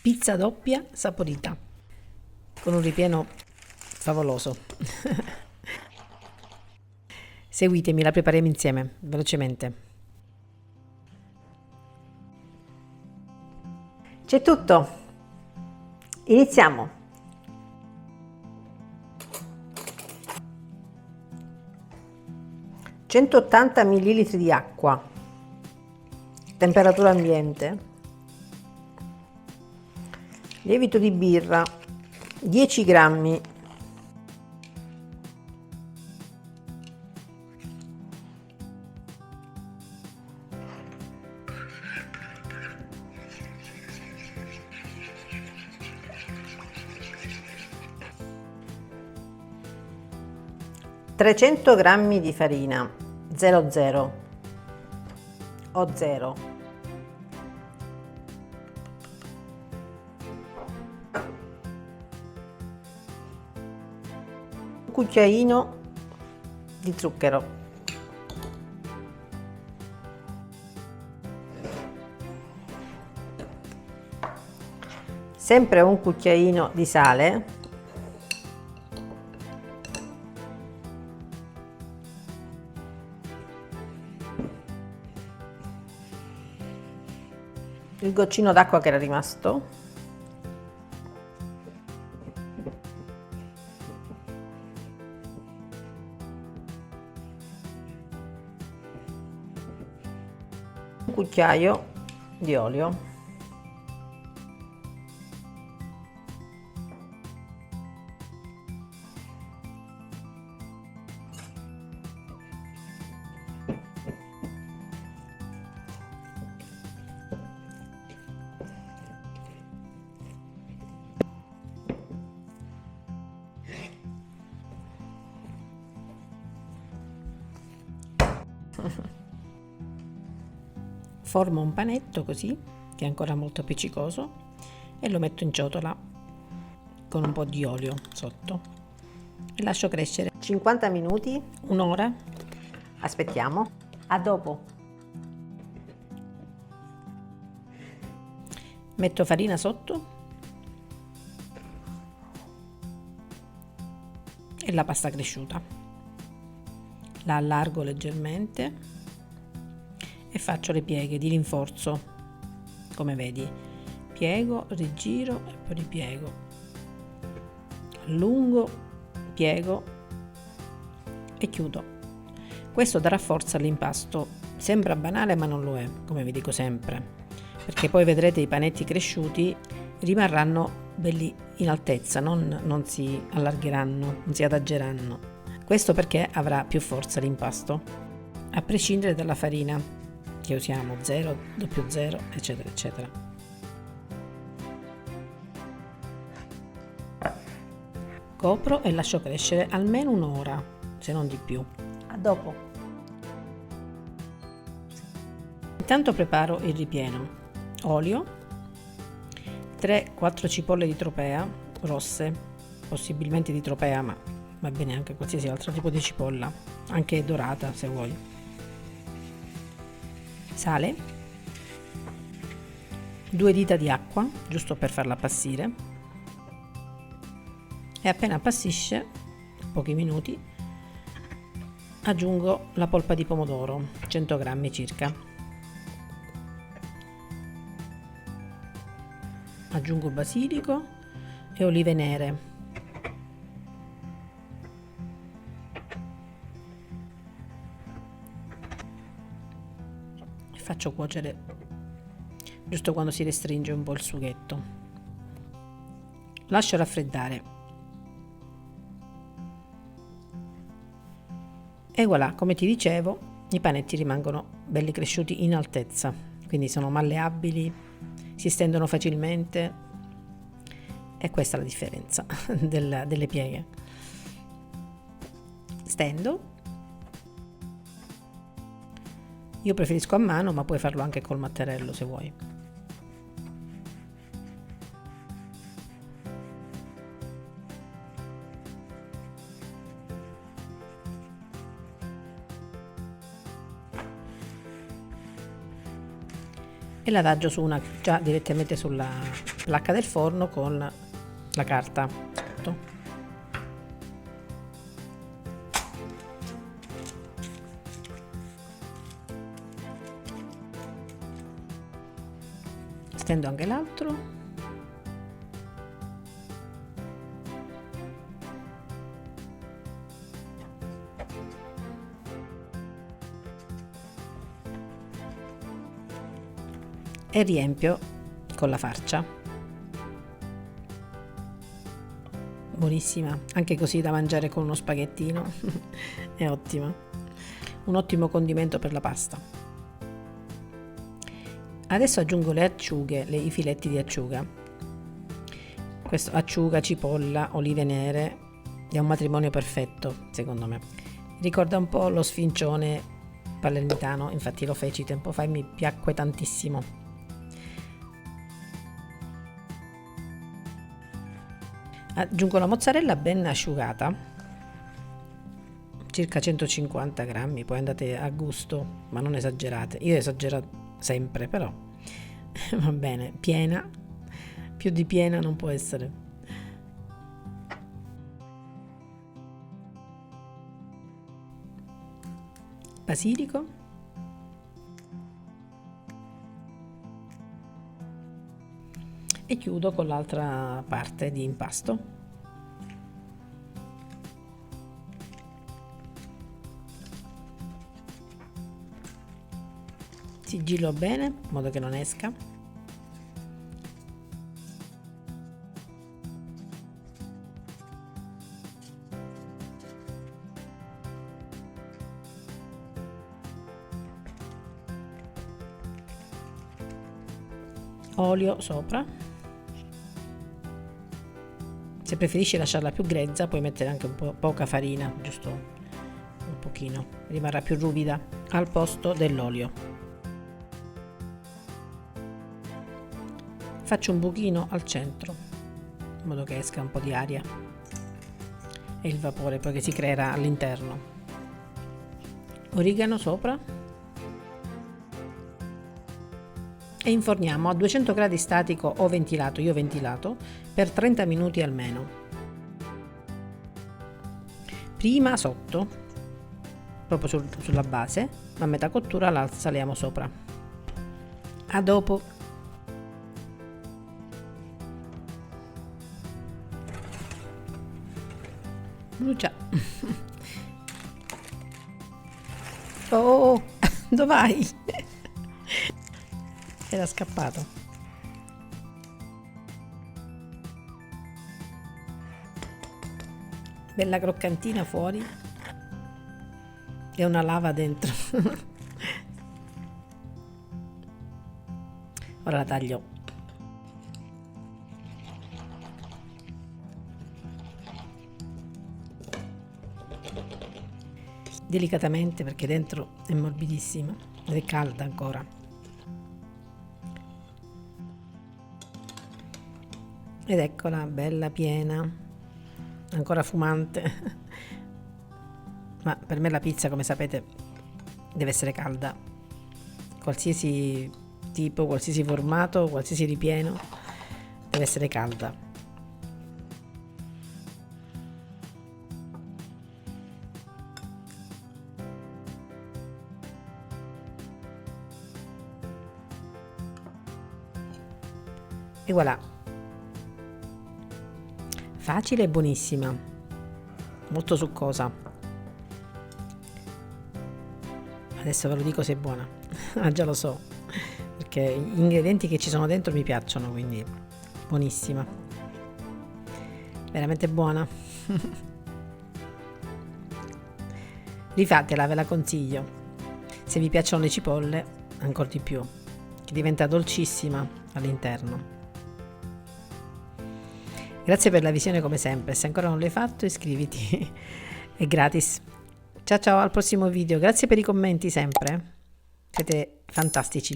Pizza doppia saporita con un ripieno favoloso. Seguitemi, la prepariamo insieme, velocemente. C'è tutto. Iniziamo. «180 ml di acqua, temperatura ambiente, lievito di birra 10 grammi, «300 grammi di farina 00 o 0, un cucchiaino di zucchero, sempre un cucchiaino di sale, il goccino d'acqua che era rimasto, un cucchiaio di olio, formo un panetto così, che è ancora molto appiccicoso, e lo metto in ciotola con un po' di olio sotto e lascio crescere 50 minuti, un'ora. Aspettiamo. A dopo. Metto farina sotto e la pasta cresciuta. La allargo leggermente e faccio le pieghe di rinforzo, come vedi. Piego, rigiro e poi ripiego, allungo, piego e chiudo. Questo darà forza all'impasto. Sembra banale ma non lo è, come vi dico sempre, perché poi vedrete i panetti cresciuti rimarranno belli in altezza, non si allargheranno, non si adageranno. Questo perché avrà più forza l'impasto, a prescindere dalla farina che usiamo, 0, 00, eccetera eccetera. Copro e lascio crescere almeno un'ora, se non di più. A dopo. Intanto preparo il ripieno. Olio, 3-4 cipolle di tropea rosse, possibilmente di tropea, ma va bene anche qualsiasi altro tipo di cipolla, anche dorata se vuoi. Sale, 2 dita di acqua, giusto per farla appassire, e appena appassisce, pochi minuti, aggiungo la polpa di pomodoro, 100 grammi circa. Aggiungo basilico e olive nere. Faccio cuocere giusto quando si restringe un po' il sughetto. Lascio raffreddare e voilà, come ti dicevo, i panetti rimangono belli cresciuti in altezza, quindi sono malleabili, si stendono facilmente, e questa è la differenza delle pieghe. Stendo. Io preferisco a mano, ma puoi farlo anche col mattarello se vuoi. e l'adagio su una, già direttamente sulla placca del forno con la carta. Stendo anche l'altro. E riempio con la farcia. Buonissima, anche così da mangiare con uno spaghettino. È ottima. Un ottimo condimento per la pasta. Adesso aggiungo le acciughe, i filetti di acciuga. Questo acciuga, cipolla, olive nere, è un matrimonio perfetto, secondo me. Ricorda un po' lo sfincione palermitano, infatti lo feci tempo fa e mi piacque tantissimo. Aggiungo la mozzarella ben asciugata, circa 150 grammi, poi andate a gusto, ma non esagerate. Io esagero sempre, però va bene, piena, più di piena non può essere. Basilico. E chiudo con l'altra parte di impasto. Sigillo bene in modo che non esca. Olio sopra. Se preferisci lasciarla più grezza puoi mettere anche un po' poca farina, giusto un pochino, rimarrà più ruvida al posto dell'olio. Faccio un buchino al centro in modo che esca un po' di aria e il vapore poi che si creerà all'interno. Origano sopra e inforniamo a 200 gradi statico o ventilato, io ventilato, per 30 minuti almeno. Prima sotto, proprio sulla base, a metà cottura la saliamo sopra. A dopo. Brucia. Oh, dove vai? Era scappato. Bella croccantina fuori e una lava dentro. Ora la taglio. Delicatamente perché dentro è morbidissima ed è calda ancora. Ed eccola, bella piena, ancora fumante. Ma per me la pizza, come sapete, deve essere calda. Qualsiasi tipo, qualsiasi formato, qualsiasi ripieno, deve essere calda. E voilà. Facile e buonissima, molto succosa. Adesso ve lo dico se è buona. Ah, già lo so, perché gli ingredienti che ci sono dentro mi piacciono, quindi buonissima, veramente buona. Rifatela, ve la consiglio. Se vi piacciono le cipolle, ancora di più, che diventa dolcissima all'interno. Grazie per la visione come sempre, se ancora non l'hai fatto iscriviti, è gratis. Ciao ciao, al prossimo video, grazie per i commenti sempre, siete fantastici.